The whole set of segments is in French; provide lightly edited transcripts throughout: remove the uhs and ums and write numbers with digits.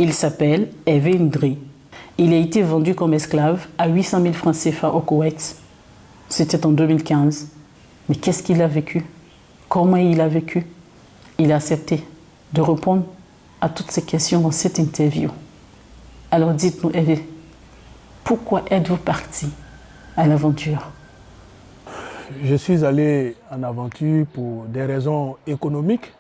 Il s'appelle Hervé Ndri. Il a été vendu comme esclave à 800 000 francs CFA au Koweït. C'était en 2015. Mais qu'est-ce qu'il a vécu? Comment il a vécu? Il a accepté de répondre à toutes ces questions dans cette interview. Alors dites-nous, Hervé, pourquoi êtes-vous parti à l'aventure? Je suis allé en aventure pour des raisons économiques.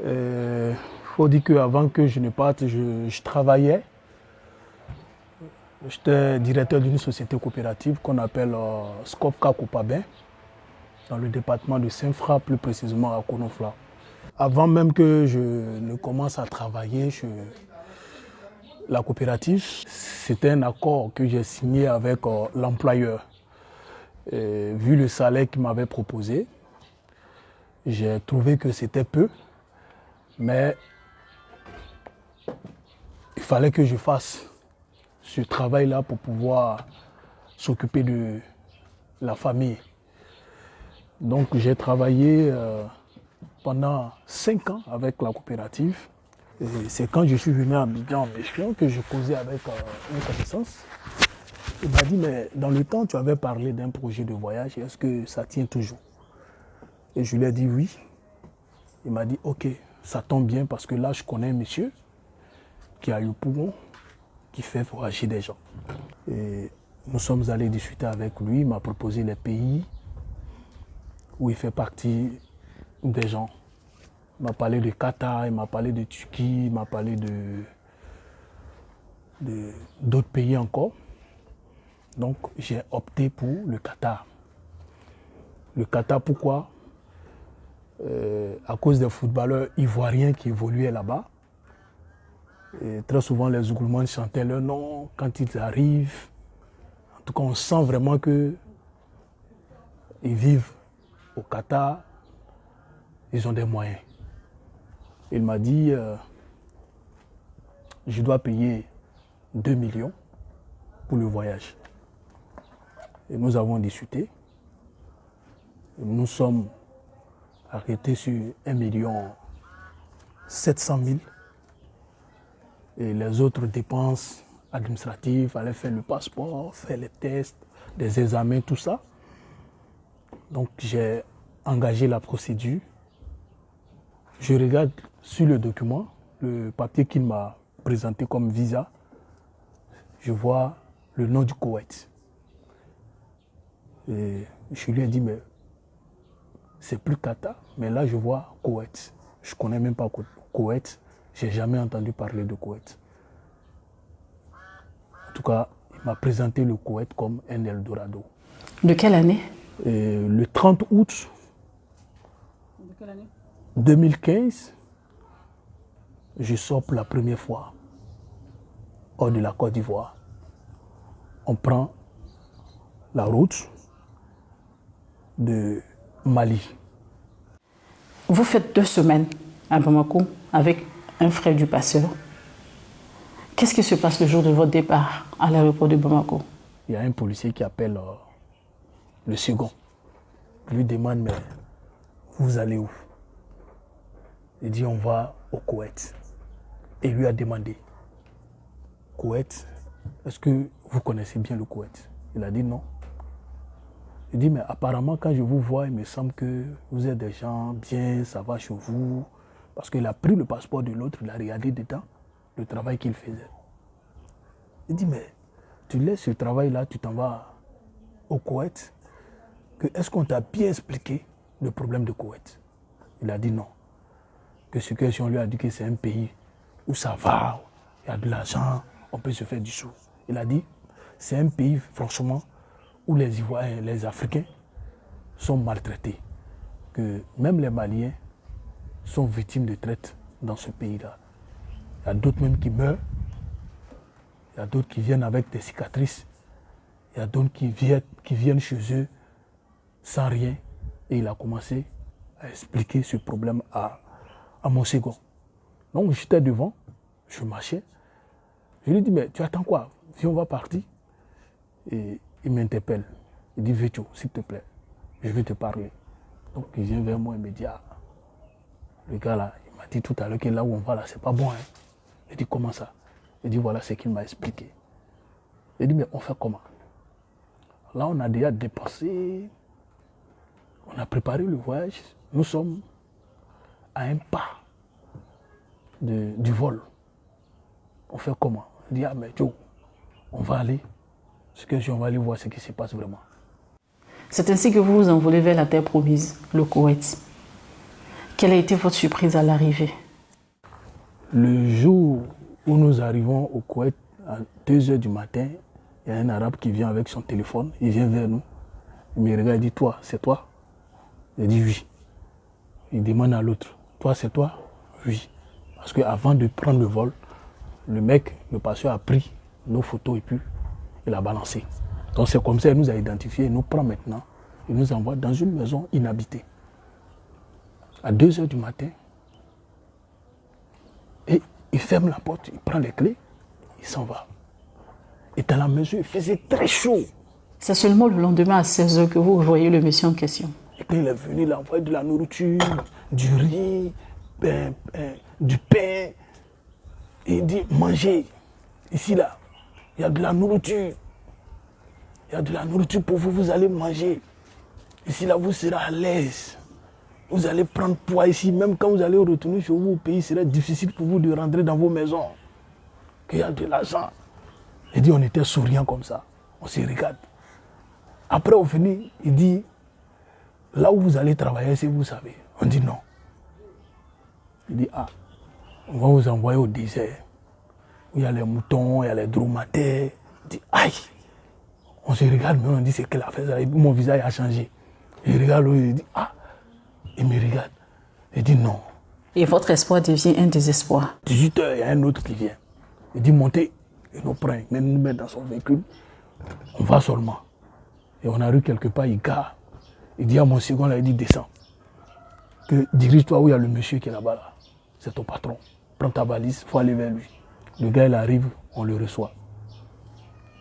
Il faut dire qu'avant que je ne parte, je travaillais. J'étais directeur d'une société coopérative qu'on appelle Skopka Kopabin, dans le département de Saint-Fra, plus précisément à Konofla. Avant même que je ne commence à travailler chez la coopérative, c'était un accord que j'ai signé avec l'employeur. Vu le salaire qu'il m'avait proposé, j'ai trouvé que c'était peu, mais il fallait que je fasse ce travail-là pour pouvoir s'occuper de la famille. Donc j'ai travaillé pendant 5 ans avec la coopérative. Et c'est quand je suis venu à Abidjan en mission que je causais avec une connaissance. Il m'a dit, mais dans le temps, tu avais parlé d'un projet de voyage, est-ce que ça tient toujours? Et je lui ai dit oui. Il m'a dit, ok, ça tombe bien parce que là, je connais un monsieur qui a le poumon, qui fait voyager des gens. Et nous sommes allés discuter avec lui, il m'a proposé les pays où il fait partie des gens. Il m'a parlé de Qatar, il m'a parlé de Turquie, il m'a parlé d'autres pays encore. Donc j'ai opté pour le Qatar. Le Qatar, pourquoi? À cause des footballeurs ivoiriens qui évoluaient là-bas. Et très souvent les Zougoulmans chantaient leur nom quand ils arrivent. En tout cas, on sent vraiment qu'ils vivent au Qatar, ils ont des moyens. Il m'a dit, je dois payer 2 millions pour le voyage. Et nous avons discuté. Nous sommes arrêtés sur 1,7 million. Et les autres dépenses administratives, il fallait faire le passeport, faire les tests, des examens, tout ça. Donc j'ai engagé la procédure. Je regarde sur le document, le papier qu'il m'a présenté comme visa. Je vois le nom du Koweït. Et je lui ai dit, mais c'est plus Qatar, mais là je vois Koweït. Je ne connais même pas Koweït, je n'ai jamais entendu parler de Koweït. En tout cas, il m'a présenté le Koweït comme un Eldorado. De quelle année? Le 30 août 2015, je sors pour la première fois hors de la Côte d'Ivoire. On prend la route de Mali. Vous faites 2 semaines à Bamako avec un frère du passeur. Qu'est-ce qui se passe le jour de votre départ à l'aéroport de Bamako? Il y a un policier qui appelle le second. Il lui demande, mais vous allez où? Il dit, on va au Koweït. Et il lui a demandé, Koweït, est-ce que vous connaissez bien le Koweït? Il a dit non. Il dit, mais apparemment, quand je vous vois, il me semble que vous êtes des gens bien, ça va chez vous. Parce qu'il a pris le passeport de l'autre, il a regardé dedans le travail qu'il faisait. Il dit, mais tu laisses ce travail-là, tu t'en vas au Koweït. Est-ce qu'on t'a bien expliqué le problème de Koweït? Il a dit non. Que ce que si on lui a dit que c'est un pays où ça va, il y a de l'argent, on peut se faire du sou. Il a dit, c'est un pays, franchement, où les Ivoiriens, les Africains sont maltraités. Que même les Maliens sont victimes de traite dans ce pays-là. Il y a d'autres même qui meurent. Il y a d'autres qui viennent avec des cicatrices. Il y a d'autres qui viennent chez eux sans rien. Et il a commencé à expliquer ce problème à mon second. Donc j'étais devant, je marchais. Je lui dis, mais tu attends quoi? Viens, on va partir. Et il m'interpelle. Il dit, Vétio, s'il te plaît, je vais te parler. Donc il vient vers moi et me dit, ah, le gars là, il m'a dit tout à l'heure que là où on va là, c'est pas bon. Hein. Il dit, comment ça? Il dit, voilà ce qu'il m'a expliqué. Il dit, mais on fait comment? Là, on a déjà dépensé, on a préparé le voyage. Nous sommes à un pas du vol. On fait comment? Il dit, ah mais Joe, on va aller, on va aller voir ce qui se passe vraiment. C'est ainsi que vous vous envolez vers la terre promise, le Koweït. Quelle a été votre surprise à l'arrivée? Le jour où nous arrivons au Koweït, à 2h du matin, il y a un arabe qui vient avec son téléphone, il vient vers nous, il me regarde, il dit, toi, c'est toi? Il dit oui. Il demande à l'autre, toi, c'est toi? Oui. Parce qu'avant de prendre le vol, le mec, le passeur a pris nos photos et puis il a balancé. Donc c'est comme ça qu'il nous a identifiés, il nous prend maintenant, il nous envoie dans une maison inhabitée. À 2h du matin, et il ferme la porte, il prend les clés, il s'en va. Et dans la maison, il faisait très chaud. C'est seulement le lendemain à 16h que vous voyez le monsieur en question. Et quand il est venu, il a envoyé de la nourriture, du riz, du pain. Et il dit, mangez. Ici, là, il y a de la nourriture. Il y a de la nourriture pour vous, vous allez manger. Ici, là, vous serez à l'aise. Vous allez prendre poids ici. Même quand vous allez retourner chez vous au pays, il sera difficile pour vous de rentrer dans vos maisons. Qu'il y a de l'argent. Il dit, on était souriants comme ça. On se regarde. Après, on finit, il dit, là où vous allez travailler, si vous savez. On dit non. Il dit, ah, on va vous envoyer au désert. Où il y a les moutons, il y a les dromadaires. Il dit, aïe. On se regarde, mais on dit, c'est quelle affaire ça? Mon visage a changé. Il regarde l'autre, il dit, ah. Il me regarde. Il dit non. Et votre espoir devient un désespoir. 18h, il y a un autre qui vient. Il dit, montez. Il nous prend, il nous met dans son véhicule. On va seulement. Et on arrive quelque part, il gare. Il dit à mon second, là, il dit, descends. Dirige-toi où il y a le monsieur qui est là-bas. Là. C'est ton patron. Prends ta valise, il faut aller vers lui. Le gars, il arrive, on le reçoit.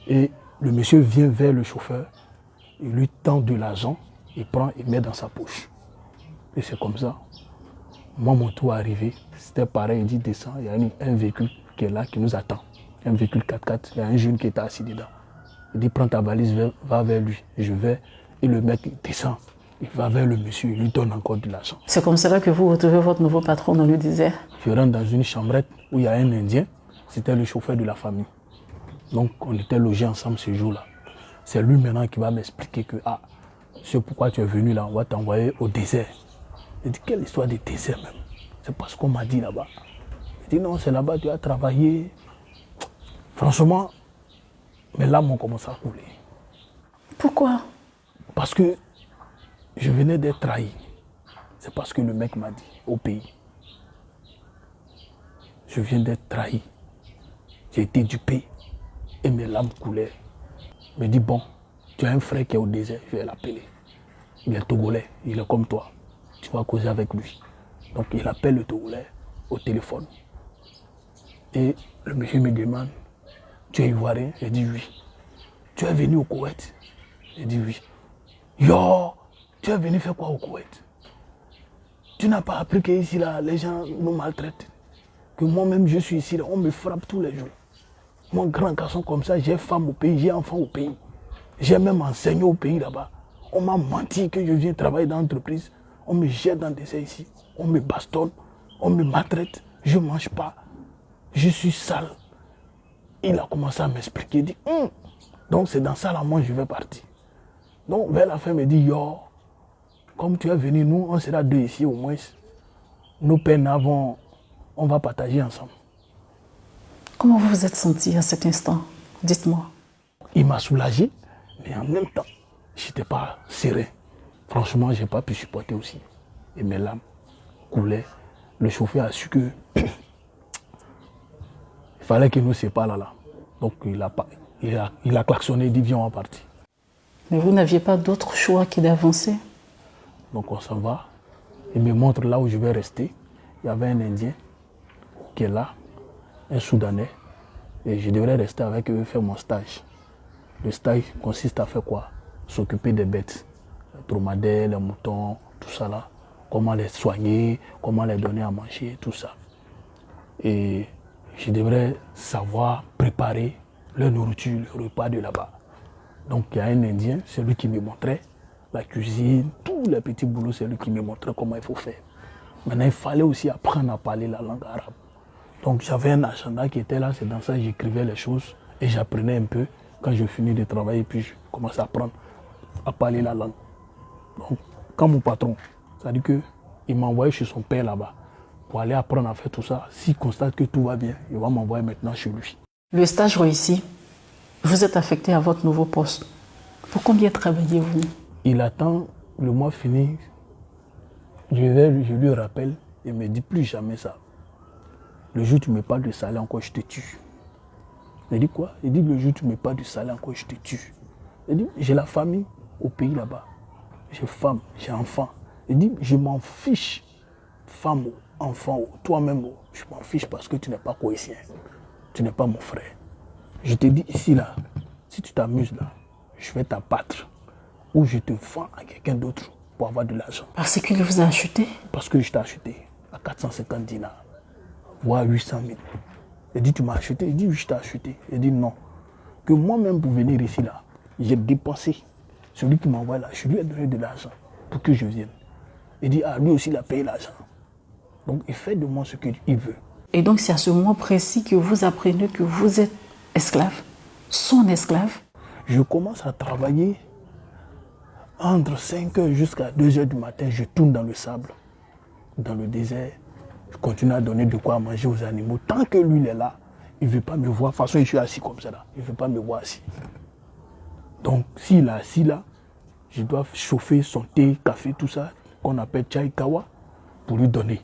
Et le monsieur vient vers le chauffeur. Il lui tend de l'argent. Il prend, il met dans sa poche. Et c'est comme ça. Moi, mon tour est arrivé. C'était pareil, il dit, descends. Il y a un véhicule qui est là, qui nous attend. Un véhicule 4x4. Il y a un jeune qui était assis dedans. Il dit, prends ta valise, va vers lui. Je vais. Et le mec descend. Il va vers le monsieur, il lui donne encore de l'argent. C'est comme cela que vous retrouvez votre nouveau patron dans le désert? Je rentre dans une chambrette où il y a un Indien. C'était le chauffeur de la famille. Donc, on était logés ensemble ce jour-là. C'est lui maintenant qui va m'expliquer que, ah, c'est pourquoi tu es venu là, on va t'envoyer au désert. Il dit, quelle histoire de désert même? C'est pas ce qu'on m'a dit là-bas. Il dit, non, c'est là-bas, tu as travaillé. Franchement, mes larmes ont commencé à couler. Pourquoi? Parce que je venais d'être trahi. C'est parce que le mec m'a dit au pays. Je viens d'être trahi. J'ai été dupé et mes larmes coulaient. Il me dit, bon, tu as un frère qui est au désert, je vais l'appeler. Il est togolais, il est comme toi. Tu vas causer avec lui. Donc il appelle le togolais au téléphone. Et le monsieur me demande, tu es ivoirien? J'ai dit oui. Tu es venu au Koweït? J'ai dit oui. Yo, tu es venu faire quoi au Koweït? Tu n'as pas appris qu'ici, là, les gens nous maltraitent. Que moi-même, je suis ici, là, on me frappe tous les jours. Moi, grand garçon comme ça, j'ai femme au pays, j'ai enfant au pays. J'ai même enseigné au pays là-bas. On m'a menti que je viens travailler dans l'entreprise. On me jette dans des airs ici. On me bastonne. On me maltraite. Je ne mange pas. Je suis sale. Il a commencé à m'expliquer. Il dit, donc c'est dans ça là, moi, je vais partir. Donc, vers la fin, il me dit, yo, comme tu es venu, nous, on sera deux ici au moins. Nos peines on va partager ensemble. Comment vous vous êtes senti à cet instant? Dites-moi. Il m'a soulagé, mais en même temps, je n'étais pas serein. Franchement, je n'ai pas pu supporter aussi. Et mes larmes coulaient. Le chauffeur a su que il fallait qu'il nous sépare là. Donc il a klaxonné, il dit viens, on va partir. Mais vous n'aviez pas d'autre choix que d'avancer? Donc on s'en va. Il me montre là où je vais rester. Il y avait un Indien qui est là, un Soudanais. Et je devrais rester avec eux, faire mon stage. Le stage consiste à faire quoi? S'occuper des bêtes. Les dromadaires, les moutons, tout ça là. Comment les soigner, comment les donner à manger, tout ça. Et je devrais savoir préparer leur nourriture, le repas de là-bas. Donc il y a un Indien, c'est lui qui me montrait la cuisine, tous les petits boulots, c'est lui qui me montrait comment il faut faire. Maintenant, il fallait aussi apprendre à parler la langue arabe. Donc j'avais un agenda qui était là, c'est dans ça que j'écrivais les choses et j'apprenais un peu. Quand je finis de travailler, puis je commence à apprendre à parler la langue. Donc quand mon patron, c'est-à-dire qu'il m'a envoyé chez son père là-bas pour aller apprendre à faire tout ça, s'il constate que tout va bien, il va m'envoyer maintenant chez lui. Le stage réussi, vous êtes affecté à votre nouveau poste. Pour combien travaillez-vous? Il attend le mois fini, je lui rappelle, il me dit plus jamais ça. Le jour où tu me parles de salaire encore, je te tue. Il dit quoi? Il dit le jour où tu me parles du salaire encore, je te tue. Il dit j'ai la famille au pays là-bas. J'ai femme, j'ai enfant. Il dit je m'en fiche, femme, enfant, toi-même, je m'en fiche parce que tu n'es pas cohésien. Tu n'es pas mon frère. Je te dis ici là, si tu t'amuses là, je vais t'abattre ou je te vends à quelqu'un d'autre pour avoir de l'argent. Parce qu'il vous a acheté? Parce que je t'ai acheté à 450 dinars, voire 800 000. Il dit tu m'as acheté? Il dit oui, je t'ai acheté. Il dit non. Que moi-même pour venir ici là, j'ai dépensé. Celui qui m'envoie là, je lui ai donné de l'argent pour que je vienne. Il dit ah lui aussi il a payé l'argent. Donc il fait de moi ce qu'il veut. Et donc c'est à ce moment précis que vous apprenez que vous êtes esclave, son esclave. Je commence à travailler entre 5h jusqu'à 2h du matin. Je tourne dans le sable, dans le désert. Je continue à donner de quoi manger aux animaux. Tant que lui il est là, il ne veut pas me voir. De toute façon, je suis assis comme ça là. Il ne veut pas me voir assis. Donc s'il est assis là, je dois chauffer son thé, café, tout ça, qu'on appelle chai kawa, pour lui donner.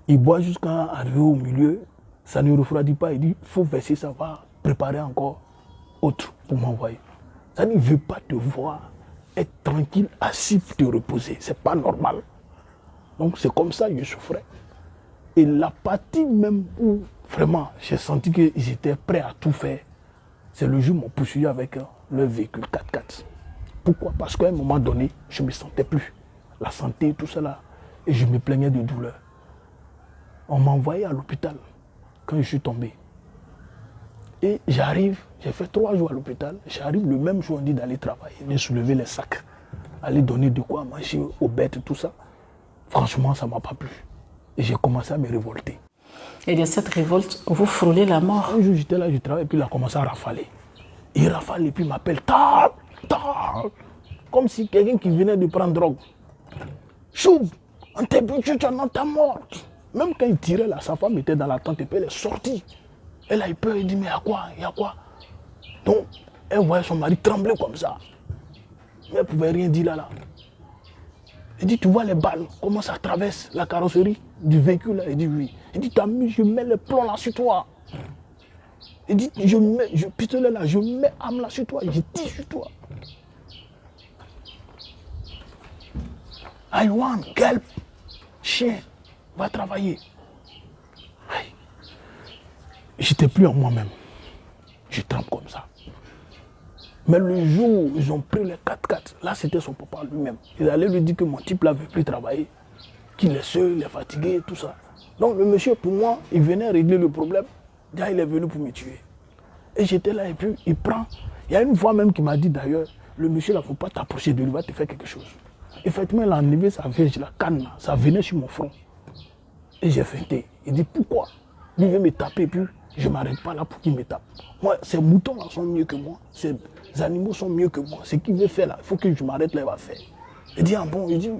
Il boit jusqu'à arriver au milieu, ça ne refroidit pas. Il dit, il faut verser ça, va préparer encore autre pour m'envoyer. Ça ne veut pas te voir être tranquille, assis pour te reposer. C'est pas normal. Donc c'est comme ça que je souffrais. Et la partie même où vraiment j'ai senti qu'ils étaient prêts à tout faire, c'est le jour où ils m'ont poursuivi avec leur véhicule 4x4. Pourquoi? Parce qu'à un moment donné, je ne me sentais plus. La santé, tout cela. Et je me plaignais de douleur. On m'a envoyé à l'hôpital quand je suis tombé. Et j'arrive, j'ai fait 3 jours à l'hôpital. J'arrive le même jour, on dit d'aller travailler, de soulever les sacs, aller donner de quoi manger aux bêtes, tout ça. Franchement, ça ne m'a pas plu. Et j'ai commencé à me révolter. Et dans cette révolte, vous frôlez la mort. Un jour, j'étais là, je travaillais, et puis il a commencé à rafaler. Il rafale et puis il m'appelle Tab, Tab. Comme si quelqu'un qui venait de prendre drogue. Choub, on t'a buté, tu en ta morte. Même quand il tirait là, sa femme était dans la tente et puis elle est sortie. Elle a eu peur, elle dit mais il y a quoi? Il y a quoi? Donc, elle voyait son mari trembler comme ça. Mais elle ne pouvait rien dire là. Elle dit, tu vois les balles, comment ça traverse la carrosserie du véhicule là? Elle dit oui. Elle dit, t'as mis, je mets le plomb là sur toi. Elle dit, je mets, pistolet là, je mets arme là sur toi, je tire sur toi. I want help. Chien, va travailler. J'étais plus en moi-même. Je tremble comme ça. Mais le jour où ils ont pris les 4x4, là c'était son papa lui-même. Ils allaient lui dire que mon type là ne veut plus travailler, qu'il est seul, il est fatigué, tout ça. Donc le monsieur, pour moi, il venait régler le problème. Déjà, il est venu pour me tuer. Et j'étais là et puis il prend. Il y a une voix même qui m'a dit d'ailleurs, le monsieur là, il ne faut pas t'approcher de lui, il va te faire quelque chose. Effectivement, il a enlevé sa verge, la canne là, ça venait sur mon front. Et j'ai feinté. Il dit pourquoi? Lui veut me taper et puis je ne m'arrête pas là pour qu'il me tape. Moi, ces moutons là sont mieux que moi. Ces animaux sont mieux que moi. Ce qu'il veut faire là, il faut que je m'arrête là, il va faire. Il dit ah bon, il dit.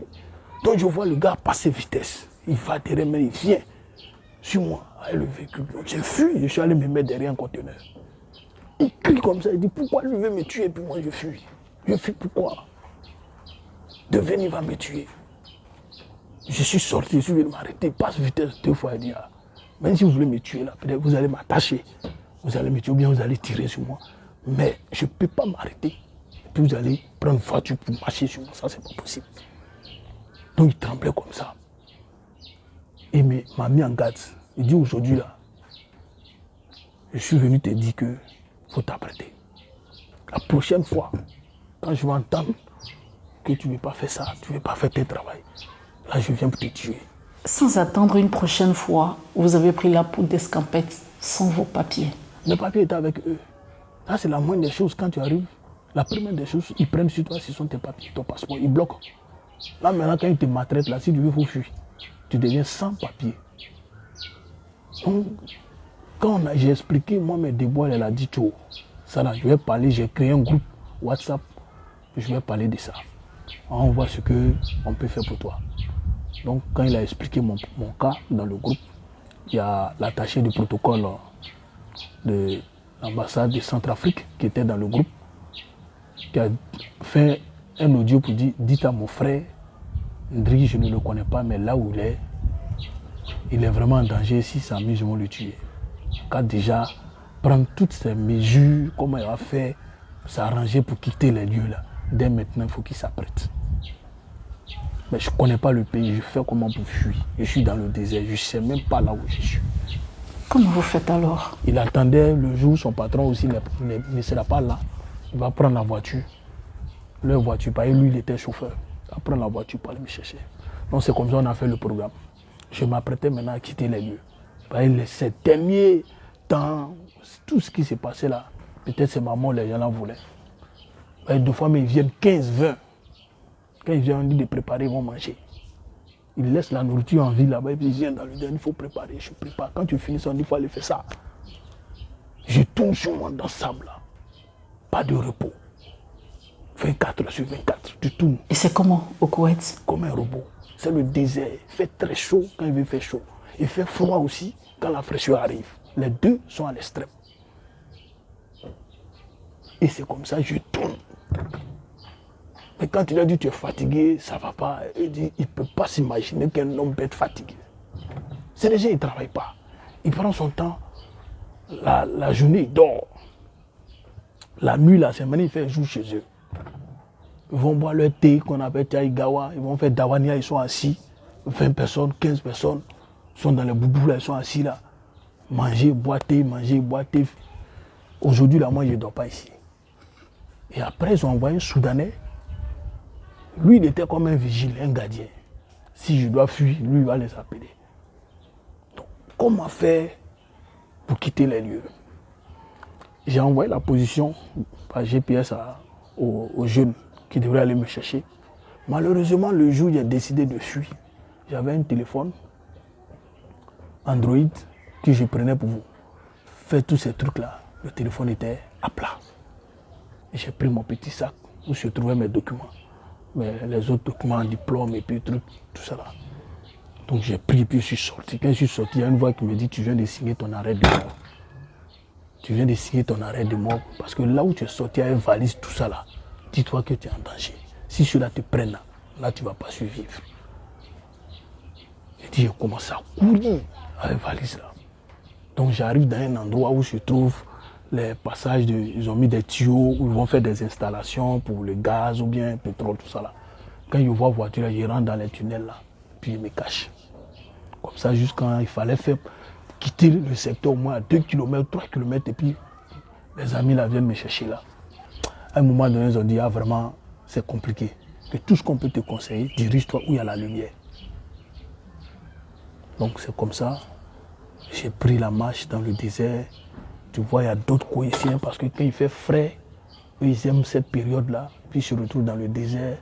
Donc je vois le gars passer vitesse. Il va derrière moi, il vient sur moi avec le véhicule. Donc j'ai fui, je suis allé me mettre derrière un conteneur. Il crie comme ça, il dit pourquoi lui veut me tuer et puis moi je fuis. Je fuis pourquoi? De venir, il va me tuer. Je suis sorti, je suis venu m'arrêter, il passe vitesse 2 fois, il dit ah, même si vous voulez me tuer là, peut-être vous allez m'attacher, vous allez me tuer ou bien vous allez tirer sur moi. Mais je ne peux pas m'arrêter. Et puis vous allez prendre une voiture pour marcher sur moi, ça c'est pas possible. Donc il tremblait comme ça. Il m'a mis en garde. Il dit aujourd'hui là, je suis venu te dire que faut t'apprêter. La prochaine fois, quand je vais entendre que tu ne veux pas faire ça, tu ne veux pas faire tes travail, là je viens pour te tuer. Sans attendre une prochaine fois, vous avez pris la poudre d'escampette Sans vos papiers. Le papier était avec eux. Ça, c'est la moindre des choses. Quand tu arrives, la première des choses, ils prennent sur toi, ce sont tes papiers, ton passeport. Ils bloquent. Là, maintenant, quand ils te maltraitent, là, si tu veux, il faut fuir. Tu deviens sans papier. Donc, quand j'ai expliqué, moi, mes déboires, elle a dit, tout. Ça, là, je vais parler, j'ai créé un groupe WhatsApp. Je vais parler de ça. On voit ce qu'on peut faire pour toi. Donc, quand il a expliqué mon cas dans le groupe, il y a l'attaché du protocole de l'ambassade de Centrafrique qui était dans le groupe, qui a fait un audio pour dire, dites à mon frère, Ndri, je ne le connais pas, mais là où il est vraiment en danger. Si ça s'amuse, ils vont le tuer. Car déjà, prendre toutes ces mesures, comment il va faire, s'arranger pour quitter les lieux là. Dès maintenant, il faut qu'il s'apprête. Mais je ne connais pas le pays, je fais comment pour fuir. Je suis dans le désert, je ne sais même pas là où je suis. Comment vous faites alors? Il attendait le jour où son patron aussi ne sera pas là. Il va prendre la voiture. Leur voiture, parce que lui, il était chauffeur. Il va prendre la voiture pour aller me chercher. Donc c'est comme ça qu'on a fait le programme. Je m'apprêtais maintenant à quitter les lieux. Ces derniers temps, tout ce qui s'est passé là, peut-être c'est maman, les gens la voulaient. Deux fois, mais ils viennent 15, 20. Quand ils viennent, on dit de préparer, ils vont manger. Ils laissent la nourriture en ville là-bas, et puis ils viennent dans le dernier, il faut préparer, je prépare. Quand tu finis, on dit, il faut aller faire ça. Je tourne sur moi dans le sable là. Pas de repos. 24 sur 24, tu tournes. Et c'est comment au Koweït? Comme un robot. C'est le désert. Il fait très chaud quand il veut faire chaud. Il fait froid aussi quand la fraîcheur arrive. Les deux sont à l'extrême. Et c'est comme ça que je tourne. Mais quand il a dit tu es fatigué, ça ne va pas. Il dit il ne peut pas s'imaginer qu'un homme peut être fatigué. C'est déjà, il ne travaille pas. Il prend son temps. La journée, il dort. La nuit, là, c'est maintenant, il fait jour chez eux. Ils vont boire leur thé qu'on appelle Taïgawa. Ils vont faire Dawania, ils sont assis. 20 personnes, 15 personnes sont dans les boubous, là, ils sont assis là. Manger, boire thé. Aujourd'hui, là, moi, je ne dors pas ici. Et après, ils ont envoyé un Soudanais. Lui, il était comme un vigile, un gardien. Si je dois fuir, lui, il va les appeler. Donc, comment faire pour quitter les lieux? J'ai envoyé la position par GPS aux jeunes qui devraient aller me chercher. Malheureusement, le jour où j'ai décidé de fuir, j'avais un téléphone Android que je prenais pour vous faire tous ces trucs-là. Le téléphone était à plat. J'ai pris mon petit sac où se trouvaient mes documents. Mais les autres documents, diplôme et puis trucs, tout ça là. Donc j'ai pris et puis je suis sorti. Quand je suis sorti, il y a une voix qui me dit tu viens de signer ton arrêt de mort. Tu viens de signer ton arrêt de mort parce que là où tu es sorti, il y a une valise, tout ça là. Dis-toi que tu es en danger. Si ceux-là te prennent là, tu ne vas pas survivre. J'ai dit, je commence à courir avec la valise là. Donc j'arrive dans un endroit où se trouvent les passages, ils ont mis des tuyaux où ils vont faire des installations pour le gaz ou bien le pétrole, tout ça là. Quand je vois la voiture, là, je rentre dans les tunnels là, puis je me cache. Comme ça, juste quand il fallait faire quitter le secteur au moins à 2 km, 3 km, et puis les amis là viennent me chercher là. À un moment donné, ils ont dit, ah vraiment, c'est compliqué. Que tout ce qu'on peut te conseiller, dirige-toi où il y a la lumière. Donc c'est comme ça, j'ai pris la marche dans le désert. Tu vois, il y a d'autres Koweïtiens parce que quand il fait frais, eux, ils aiment cette période-là. Puis ils se retrouvent dans le désert.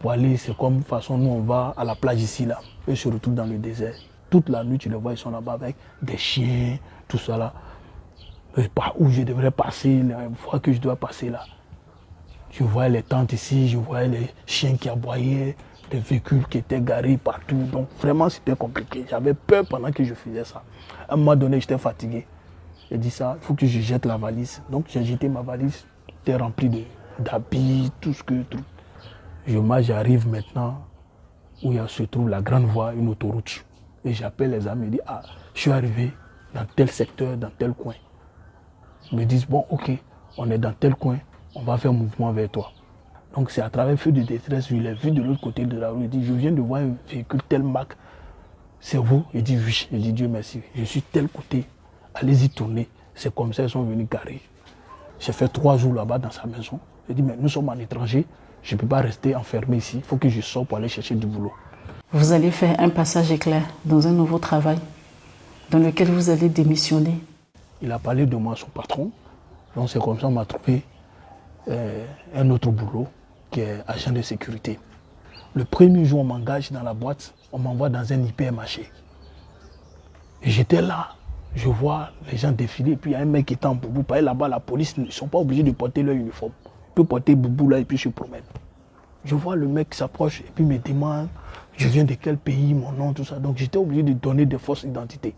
Pour aller, c'est comme de toute façon, nous on va à la plage ici, là. Eux, ils se retrouvent dans le désert. Toute la nuit, tu les vois, ils sont là-bas avec des chiens, tout ça là. Par où je devrais passer, la fois que je dois passer là. Je vois les tentes ici, je vois les chiens qui aboyaient, des véhicules qui étaient garés partout. Donc vraiment, c'était compliqué. J'avais peur pendant que je faisais ça. À un moment donné, j'étais fatigué. J'ai dit ça, il faut que je jette la valise. Donc j'ai jeté ma valise, était remplie d'habits, tout ce que... J'arrive maintenant où il se trouve la grande voie, une autoroute. Et j'appelle les amis, je dis, ah, je suis arrivé dans tel secteur, dans tel coin. Ils me disent, bon, ok, on est dans tel coin, on va faire un mouvement vers toi. Donc c'est à travers feu de détresse, je l'ai vu de l'autre côté de la rue. Il dit, je viens de voir un véhicule tel marque. C'est vous? Il dit, oui. Il dit, Dieu merci. Je suis tel côté. Allez-y tourner. C'est comme ça qu'ils sont venus garer. J'ai fait 3 jours là-bas dans sa maison. Il dit, mais nous sommes en étranger. Je ne peux pas rester enfermé ici. Il faut que je sorte pour aller chercher du boulot. Vous allez faire un passage éclair dans un nouveau travail. dans lequel vous allez démissionner. Il a parlé de moi à son patron. Donc c'est comme ça qu'on m'a trouvé un autre boulot qui est agent de sécurité. Le premier jour, on m'engage dans la boîte, on m'envoie dans un hypermarché. Et j'étais là, je vois les gens défiler, puis il y a un mec qui est en boubou. Parce que là-bas, la police, ils ne sont pas obligés de porter leur uniforme. Ils peuvent porter boubou là et puis je promène. Je vois le mec qui s'approche et puis me demande, je viens de quel pays, mon nom, tout ça. Donc j'étais obligé de donner des fausses identités.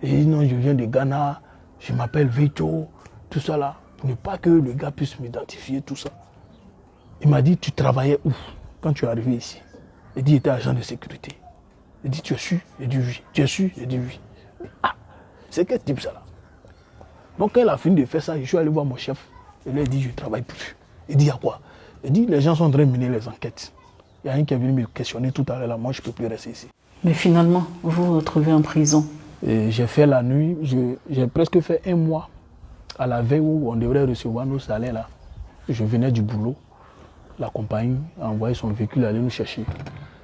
Et il dit non, je viens de Ghana, je m'appelle Vito, tout ça là. Pour ne pas que le gars puisse m'identifier, tout ça. Il m'a dit, tu travaillais où quand tu es arrivé ici? Il dit, il était agent de sécurité. Il dit, tu es sûr? Il dit oui. Tu es sûr? Il dit oui. Ah, c'est quel type ça là? Donc quand il a fini de faire ça, je suis allé voir mon chef. Il lui a dit, je ne travaille plus. Il dit, il y a quoi? Il dit, les gens sont en train de mener les enquêtes. Il y a un qui est venu me questionner tout à l'heure là, moi je ne peux plus rester ici. Mais finalement, vous vous retrouvez en prison. Et j'ai fait la nuit, j'ai presque fait 1 mois à la veille où on devrait recevoir nos salaires là. Je venais du boulot. La compagnie a envoyé son véhicule aller nous chercher.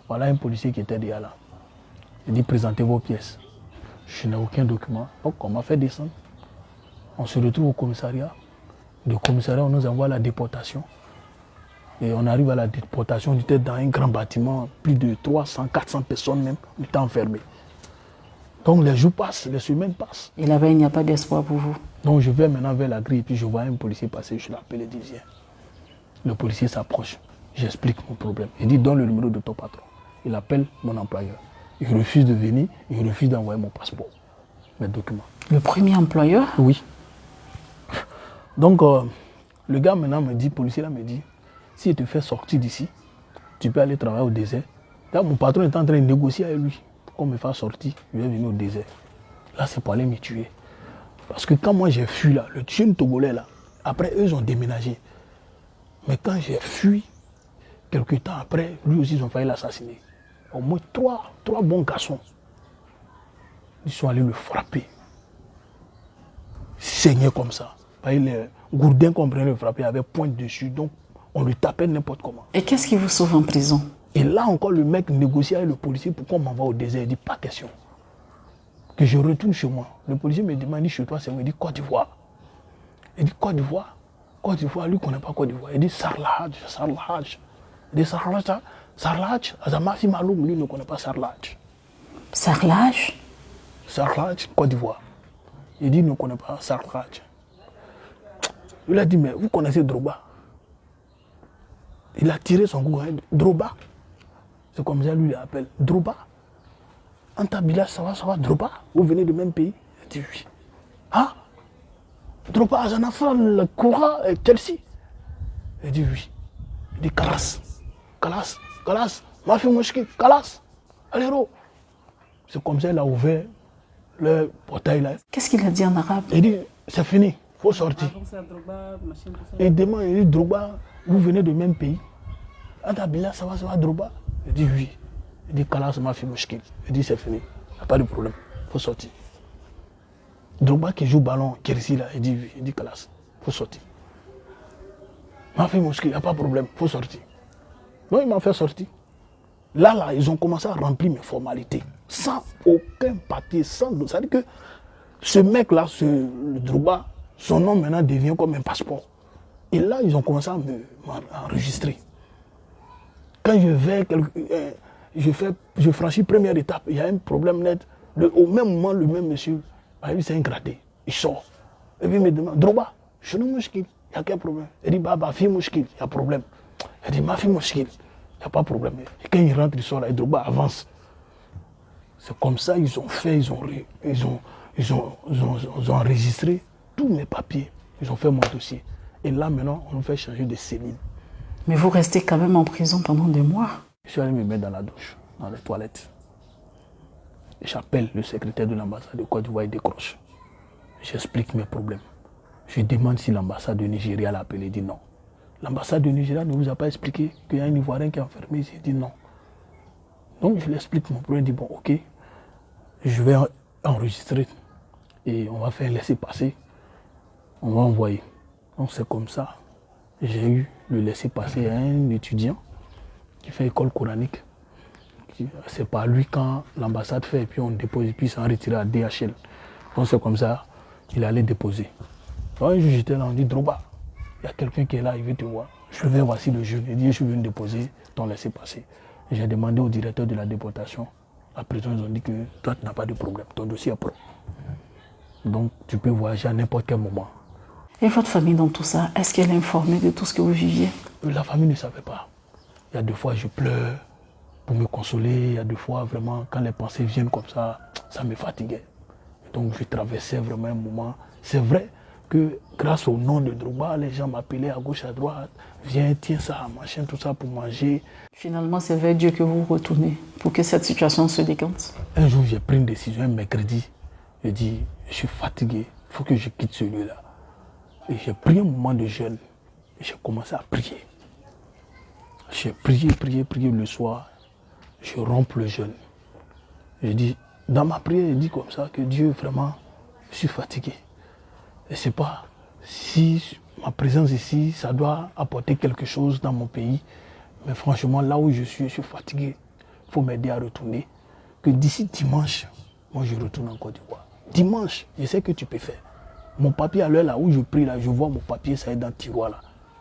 Voilà un policier qui était déjà là. Il dit, présentez vos pièces. Je n'ai aucun document. Donc on m'a fait descendre. On se retrouve au commissariat. Du commissariat, on nous envoie à la déportation. Et on arrive à la déportation, on était dans un grand bâtiment, plus de 300, 400 personnes même, on était enfermés. Donc les jours passent, les semaines passent. Et là-bas, il n'y a pas d'espoir pour vous. Donc je vais maintenant vers la grille, puis je vois un policier passer, je l'appelle et dis, viens. Le policier s'approche, j'explique mon problème. Il dit, donne le numéro de ton patron. Il appelle mon employeur. Il refuse de venir, il refuse d'envoyer mon passeport, mes documents. Le premier employeur? Oui. Donc le gars maintenant me dit, le policier là me dit, si il te fait sortir d'ici, tu peux aller travailler au désert. Là, mon patron est en train de négocier avec lui. Pour qu'on me fasse sortir, je vais venir au désert. Là, c'est pour aller me tuer. Parce que quand moi j'ai fui là, le jeune Togolais là, après eux ils ont déménagé. Mais quand j'ai fui, quelques temps après, lui aussi ils ont failli l'assassiner. Au moins trois bons garçons. Ils sont allés le frapper. Saigner comme ça. Les gourdins qu'on prenait le frapper avaient pointe dessus, donc on lui tapait n'importe comment. Et qu'est-ce qui vous sauve en prison? Et là encore, le mec négocie avec le policier pour qu'on m'envoie au désert. Il dit, pas question. Que je retourne chez moi. Le policier me demande, il dit, chez toi, c'est où? Il dit, Côte d'Ivoire. Il dit, Côte d'Ivoire? Côte d'Ivoire, lui ne connaît pas Côte d'Ivoire. Il dit, Sarlahadj. Il dit, Sarlahadj, Azamafi Maloum, lui ne connaît pas Sarlahadj. Sarlahadj? Sarlahadj, Côte d'Ivoire. Il dit, il ne connaît pas Sarlahadj. Il a dit, mais vous connaissez Drogba? Il a tiré son coup, Drogba. C'est comme ça, lui, il l'appelle Drogba. Antabila, ça va, Drogba. Vous venez du même pays? Il dit oui. Ah, Drogba, Azanafal, Koura, Chelsea. Il dit oui. Il dit Kalas, Mafi Mouchki, Kalas, Alero. C'est comme ça, il a ouvert le portail là. Qu'est-ce qu'il a dit en arabe? Il dit, c'est fini, il faut sortir. Il demande, il dit, Drogba, vous venez du même pays? Antabila, ça va, Drogba? Il dit oui. Il dit Kalas m'a fait mouchkil. Il dit c'est fini. Il n'y a pas de problème. Il faut sortir. Drogba qui joue ballon, Chelsea là, il dit oui. Il dit Kalas, il faut sortir. M'a fait mouchkil, il n'y a pas de problème. Il faut sortir. Donc il m'a fait sortir. Là, ils ont commencé à remplir mes formalités. Sans aucun papier, sans. C'est-à-dire que ce mec-là, le Drogba, son nom maintenant devient comme un passeport. Et là, ils ont commencé à m'enregistrer. Quand je vais, je franchis première étape, il y a un problème net. Au même moment, le même monsieur, c'est un gradé, il sort. Et puis il me demande, Drogba, je suis mouchkil, il y a quel problème? Il dit, Baba, fille mouchkil, il y a problème. Il dit, ma fille mouchkil, il n'y a pas de problème. Et quand il rentre, il sort là, et Drogba avance. C'est comme ça ils ont fait, ils ont enregistré tous mes papiers. Ils ont fait mon dossier. Et là, maintenant, on nous fait changer de cellule. Mais vous restez quand même en prison pendant 2 mois. Je suis allé me mettre dans la douche, dans les toilettes. Et j'appelle le secrétaire de l'ambassade de Côte d'Ivoire, il décroche. J'explique mes problèmes. Je demande si l'ambassade de Nigeria l'a appelé, il dit non. L'ambassade de Nigeria ne vous a pas expliqué qu'il y a un Ivoirien qui est enfermé ici, il dit non. Donc je lui explique mon problème, il dit bon, ok, je vais enregistrer et on va faire un laisser-passer, on va envoyer. Donc c'est comme ça, j'ai eu le laisser-passer à un étudiant qui fait école coranique, c'est par lui quand l'ambassade fait et puis on dépose et puis s'en retire à DHL. Donc c'est comme ça, il allait déposer. Donc un jour j'étais là, on dit Drogba, il y a quelqu'un qui est là, il veut te voir. Je vais, voici le jeune. Il dit, je suis venu déposer ton laissez-passer. J'ai demandé au directeur de la déportation. La prison, ils ont dit que toi, tu n'as pas de problème. Ton dossier est prêt. Donc, tu peux voyager à n'importe quel moment. Et votre famille dans tout ça, est-ce qu'elle est informée de tout ce que vous viviez? La famille ne savait pas. Il y a des fois, je pleure pour me consoler. Il y a des fois, vraiment, quand les pensées viennent comme ça me fatiguait. Donc, je traversais vraiment un moment. C'est vrai que grâce au nom de Drogba, les gens m'appelaient à gauche, à droite. Viens, tiens ça, machin, tout ça pour manger. Finalement, c'est vers Dieu que vous retournez pour que cette situation se décante. Un jour, j'ai pris une décision, un mercredi. J'ai dit, je suis fatigué, il faut que je quitte celui-là. Et j'ai pris un moment de jeûne et j'ai commencé à prier. J'ai prié le soir. Je romps le jeûne. J'ai dit, dans ma prière, j'ai dit comme ça que Dieu, vraiment, je suis fatigué. Et c'est pas si ma présence ici, ça doit apporter quelque chose dans mon pays. Mais franchement, là où je suis fatigué. Il faut m'aider à retourner. Que d'ici dimanche, moi je retourne en Côte d'Ivoire. Dimanche, je sais que tu peux faire. Mon papier à l'heure là où je prie là, je vois mon papier, ça est dans le tiroir là.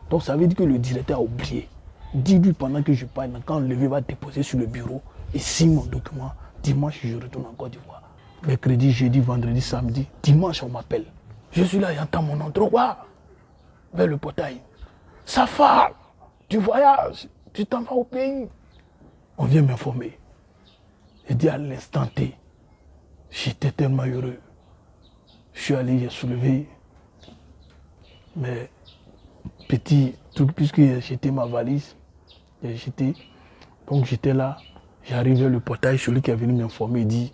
Donc ça veut dire que le directeur a oublié. Dis-lui pendant que je parle, quand le levé va déposer sur le bureau et signe mon document, dimanche je retourne en Côte d'Ivoire. Mercredi, jeudi, vendredi, samedi, dimanche on m'appelle. Je suis là, j'entends mon nom, Drogba, vers le portail. Safar, tu voyages, tu t'en vas au pays. On vient m'informer. J'ai dit à l'instant T, j'étais tellement heureux. Je suis allé, j'ai soulevé mes petits trucs, puisque j'ai jeté ma valise. J'ai jeté. Donc j'étais là, j'arrive vers le portail, celui qui est venu m'informer, il dit,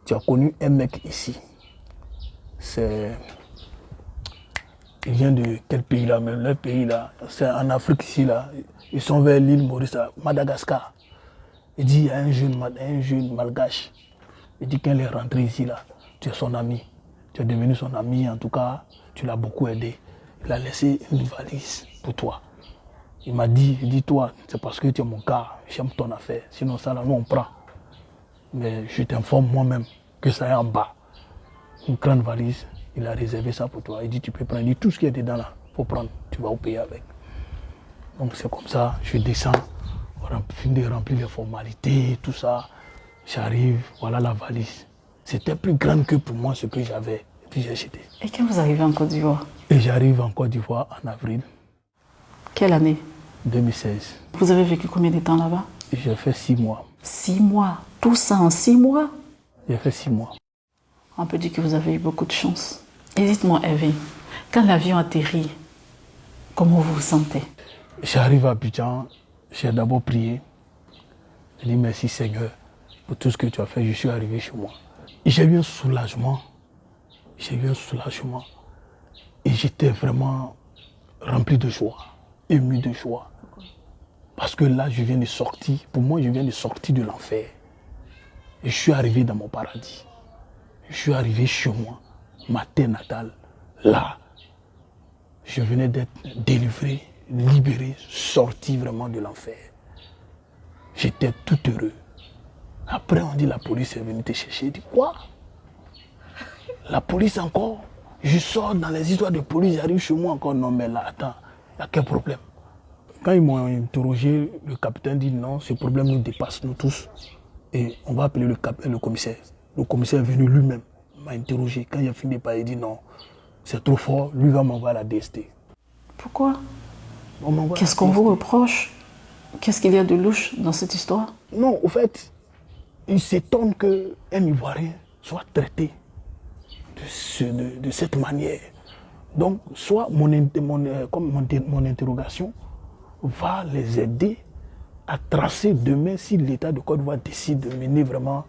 tu as connu un mec ici. Il vient de quel pays là même? Le pays là, c'est en Afrique ici là. Ils sont vers l'île Maurice, Madagascar. Il dit, il y a un jeune malgache. Il dit qu'il est rentré ici là. Tu es son ami. Tu es devenu son ami, en tout cas, tu l'as beaucoup aidé. Il a laissé une valise pour toi. Il m'a dit, toi, c'est parce que tu es mon gars, j'aime ton affaire. Sinon ça là, nous on prend. Mais je t'informe moi-même que ça est en bas. Une grande valise, il a réservé ça pour toi. Il dit, tu peux prendre. Il dit, tout ce qui est dedans là, il faut prendre. Tu vas au payer avec. Donc c'est comme ça, je descends, on de remplir les formalités, tout ça. J'arrive, voilà la valise. C'était plus grand que pour moi ce que j'avais. Et puis j'ai jeté. Et quand vous arrivez en Côte d'Ivoire? Et j'arrive en Côte d'Ivoire en avril. Quelle année? 2016. Vous avez vécu combien de temps là-bas? J'ai fait 6 mois. 6 mois? Tout ça en 6 mois? J'ai fait 6 mois. On peut dire que vous avez eu beaucoup de chance. Et dites-moi, Hervé, quand l'avion atterrit, comment vous vous sentez? J'arrive à Abidjan, j'ai d'abord prié. J'ai dit merci Seigneur pour tout ce que tu as fait. Je suis arrivé chez moi. J'ai eu un soulagement. Et j'étais vraiment rempli de joie, ému de joie. Parce que là, je viens de sortir. Pour moi, je viens de sortir de l'enfer. Et je suis arrivé dans mon paradis. Je suis arrivé chez moi, ma terre natale. Là, je venais d'être délivré, libéré, sorti vraiment de l'enfer. J'étais tout heureux. Après, on dit la police est venue te chercher. Je dis quoi? La police encore? Je sors dans les histoires de police, j'arrive chez moi encore. Non, mais là, attends, il y a quel problème? Quand ils m'ont interrogé, le capitaine dit non, ce problème nous dépasse, nous tous. Et on va appeler le commissaire. Le commissaire est venu lui-même, m'a interrogé. Quand il a fini par il dit non, c'est trop fort, lui va m'envoyer à la DST. Pourquoi? Qu'est-ce qu'on vous reproche? Qu'est-ce qu'il y a de louche dans cette histoire? Non, au fait, il s'étonne qu'un Ivoirien soit traité de cette manière. Donc, soit mon interrogation va les aider à tracer demain si l'État de Côte d'Ivoire décide de mener vraiment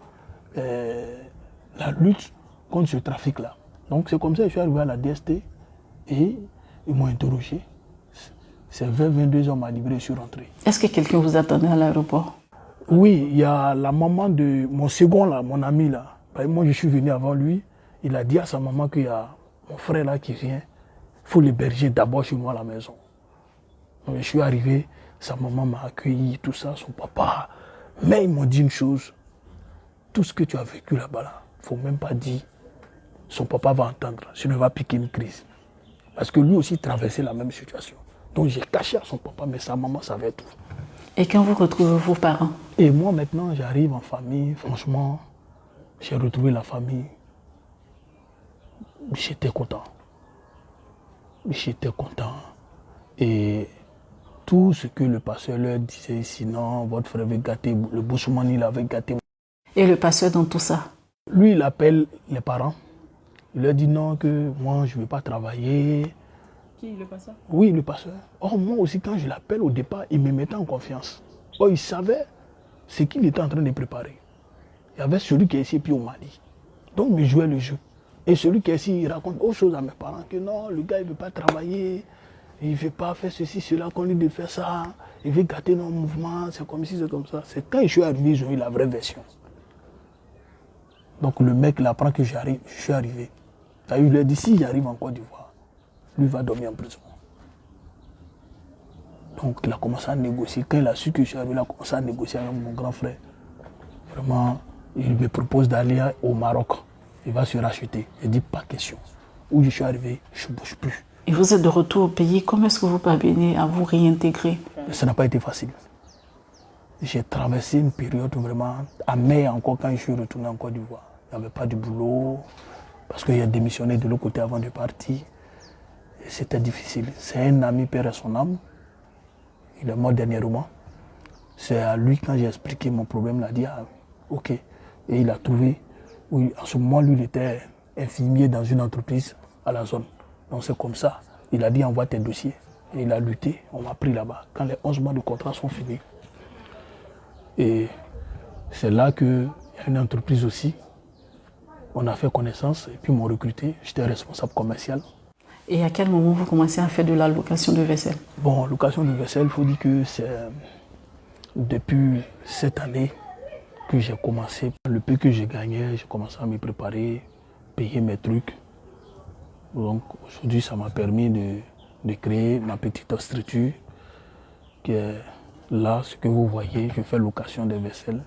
la lutte contre ce trafic-là. Donc, c'est comme ça que je suis arrivé à la DST et ils m'ont interrogé. C'est vers 22h, on m'a libéré, je suis rentré. Est-ce que quelqu'un vous attendait à l'aéroport? Oui, il y a la maman de mon second, là, mon ami. Là. Moi, je suis venu avant lui. Il a dit à sa maman qu'il y a mon frère là qui vient. Il faut l'héberger d'abord chez moi à la maison. Donc, je suis arrivé, sa maman m'a accueilli, tout ça, son papa. Mais ils m'ont dit une chose, tout ce que tu as vécu là-bas, il ne faut même pas dire, son papa va entendre, sinon il va piquer une crise. Parce que lui aussi traversait la même situation. Donc j'ai caché à son papa, mais sa maman savait tout. Et quand vous retrouvez vos parents? Et moi maintenant, j'arrive en famille, franchement, j'ai retrouvé la famille. J'étais content. J'étais content. Et tout ce que le pasteur leur disait, sinon votre frère avait gâté, le Bouchman, il avait gâté. Et le pasteur dans tout ça? Lui, il appelle les parents. Il leur dit non, que moi, je ne vais pas travailler. Qui, le pasteur? Oui, le pasteur. Or, moi aussi, quand je l'appelle au départ, il me mettait en confiance. Or, il savait ce qu'il était en train de préparer. Il y avait celui qui est ici, puis au Mali. Donc, il jouait le jeu. Et celui qui est ici, il raconte autre chose à mes parents, que non, le gars, il ne veut pas travailler, il ne veut pas faire ceci, cela, qu'on lui dit de faire ça, il veut gâter nos mouvements, c'est comme ci, c'est comme ça. C'est quand je suis arrivé, ils ont eu la vraie version. Donc, le mec, il apprend que je suis arrivé. Il lui a dit, si j'arrive en Côte d'Ivoire, lui va dormir en prison. Donc il a commencé à négocier. Quand il a su que je suis arrivé, il a commencé à négocier avec mon grand frère. Vraiment, il me propose d'aller au Maroc. Il va se racheter. Il dit, pas question. Où je suis arrivé, je ne bouge plus. Et vous êtes de retour au pays. Comment est-ce que vous parvenez à vous réintégrer? Ça n'a pas été facile. J'ai traversé une période vraiment amère encore quand je suis retourné en Côte d'Ivoire. Il n'y avait pas de boulot. Parce qu'il a démissionné de l'autre côté avant de partir. Et c'était difficile. C'est un ami, père et son âme. Il est mort dernièrement. C'est à lui, quand j'ai expliqué mon problème, il a dit, ah, ok. Et il a trouvé, oui, en ce moment, lui, il était infirmier dans une entreprise à la zone. Donc c'est comme ça. Il a dit, envoie tes dossiers. Et il a lutté, on m'a pris là-bas. Quand les 11 mois de contrat sont finis. Et c'est là qu'il y a une entreprise aussi. On a fait connaissance et puis ils m'ont recruté. J'étais responsable commercial. Et à quel moment vous commencez à faire de la location de vaisselle? Bon, location de vaisselle, il faut dire que c'est depuis cette année que j'ai commencé. Le peu que j'ai gagné, j'ai commencé à me préparer, payer mes trucs. Donc aujourd'hui, ça m'a permis de créer ma petite structure qui est là, ce que vous voyez. Je fais location de vaisselle.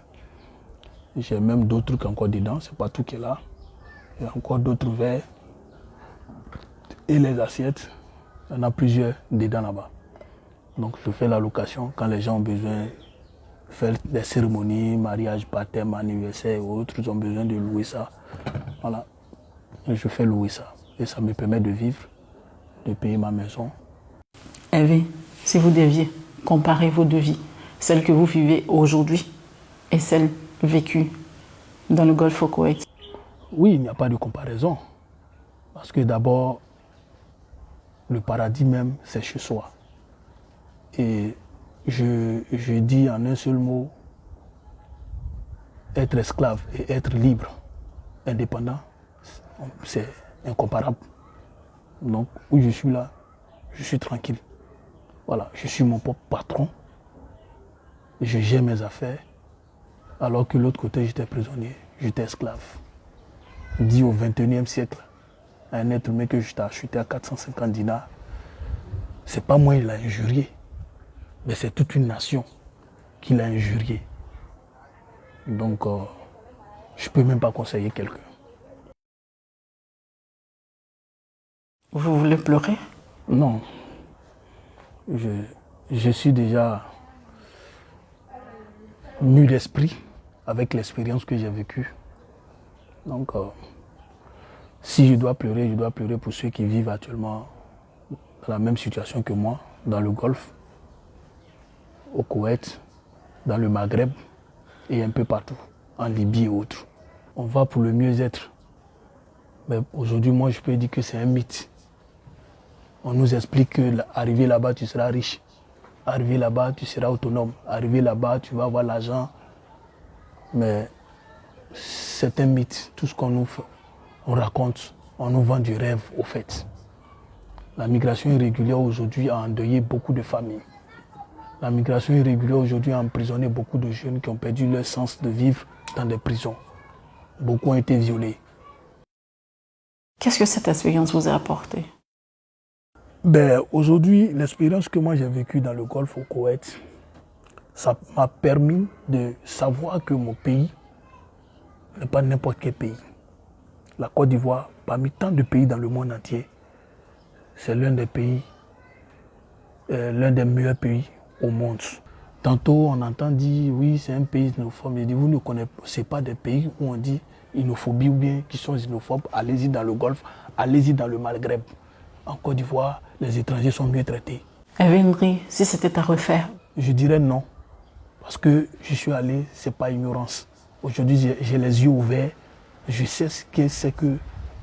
J'ai même d'autres trucs encore dedans, c'est pas tout qui est là. Il y a encore d'autres verres et les assiettes. Il y en a plusieurs dedans là-bas. Donc je fais la location quand les gens ont besoin de faire des cérémonies, mariage, baptême, anniversaire et autres. Ils ont besoin de louer ça. Voilà. Et je fais louer ça. Et ça me permet de vivre, de payer ma maison. Hervé, si vous deviez comparer vos deux vies, celle que vous vivez aujourd'hui et celle vécue dans le Golfe au Koweït. Oui, il n'y a pas de comparaison. Parce que d'abord, le paradis même, c'est chez soi. Et je dis en un seul mot, être esclave et être libre, indépendant, c'est incomparable. Donc, où je suis là, je suis tranquille. Voilà, je suis mon propre patron. Je gère mes affaires. Alors que de l'autre côté, j'étais prisonnier, j'étais esclave. Dit au XXIe siècle, un être humain que je t'ai acheté à 450 dinars, c'est pas moi qui l'a injurié, mais c'est toute une nation qui l'a injurié. Donc, je ne peux même pas conseiller quelqu'un. Vous voulez pleurer? Non. Je suis déjà mu d'esprit avec l'expérience que j'ai vécue. Donc, si je dois pleurer pour ceux qui vivent actuellement dans la même situation que moi, dans le Golfe, au Koweït, dans le Maghreb et un peu partout, en Libye et autres. On va pour le mieux-être. Mais aujourd'hui, moi, je peux dire que c'est un mythe. On nous explique qu'arriver là-bas, tu seras riche. Arriver là-bas, tu seras autonome. Arriver là-bas, tu vas avoir l'argent. Mais c'est un mythe. Tout ce qu'on nous fait, on raconte, on nous vend du rêve au fait. La migration irrégulière aujourd'hui a endeuillé beaucoup de familles. La migration irrégulière aujourd'hui a emprisonné beaucoup de jeunes qui ont perdu leur sens de vivre dans des prisons. Beaucoup ont été violés. Qu'est-ce que cette expérience vous a apporté? Aujourd'hui, l'expérience que moi j'ai vécue dans le Golfe au Koweït, Ça m'a permis de savoir que mon pays n'est pas n'importe quel pays. La Côte d'Ivoire, parmi tant de pays dans le monde entier, c'est l'un des pays, l'un des meilleurs pays au monde. Tantôt, on entend dire, oui, c'est un pays xénophobe. Je dis, vous ne connaissez pas des pays où on dit xénophobie ou bien qui sont xénophobes. Allez-y dans le Golfe, allez-y dans le Maghreb. En Côte d'Ivoire, les étrangers sont mieux traités. Hervé Ndri, si c'était à refaire? Je dirais non. Parce que je suis allé, ce n'est pas ignorance. Aujourd'hui, j'ai les yeux ouverts. Je sais ce que c'est que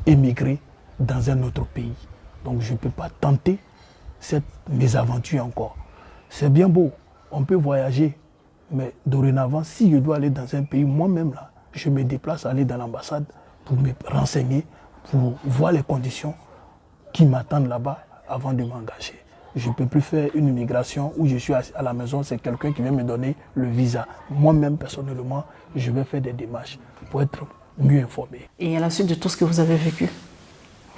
émigrer dans un autre pays. Donc je ne peux pas tenter cette mésaventure encore. C'est bien beau, on peut voyager. Mais dorénavant, si je dois aller dans un pays, moi-même, là, je me déplace à aller dans l'ambassade pour me renseigner, pour voir les conditions qui m'attendent là-bas avant de m'engager. Je ne peux plus faire une immigration où je suis à la maison, c'est quelqu'un qui vient me donner le visa. Moi-même, personnellement, je vais faire des démarches pour être mieux informé. Et à la suite de tout ce que vous avez vécu,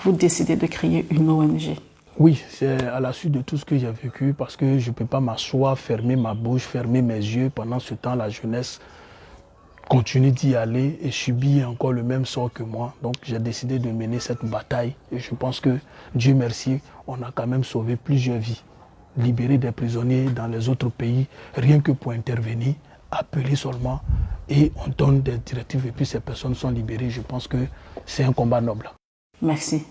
vous décidez de créer une ONG. Oui, c'est à la suite de tout ce que j'ai vécu parce que je ne peux pas m'asseoir, fermer ma bouche, fermer mes yeux. Pendant ce temps, la jeunesse continue d'y aller et subit encore le même sort que moi. Donc j'ai décidé de mener cette bataille et je pense que, Dieu merci, on a quand même sauvé plusieurs vies. Libérer des prisonniers dans les autres pays, rien que pour intervenir, appeler seulement et on donne des directives et puis ces personnes sont libérées. Je pense que c'est un combat noble. Merci.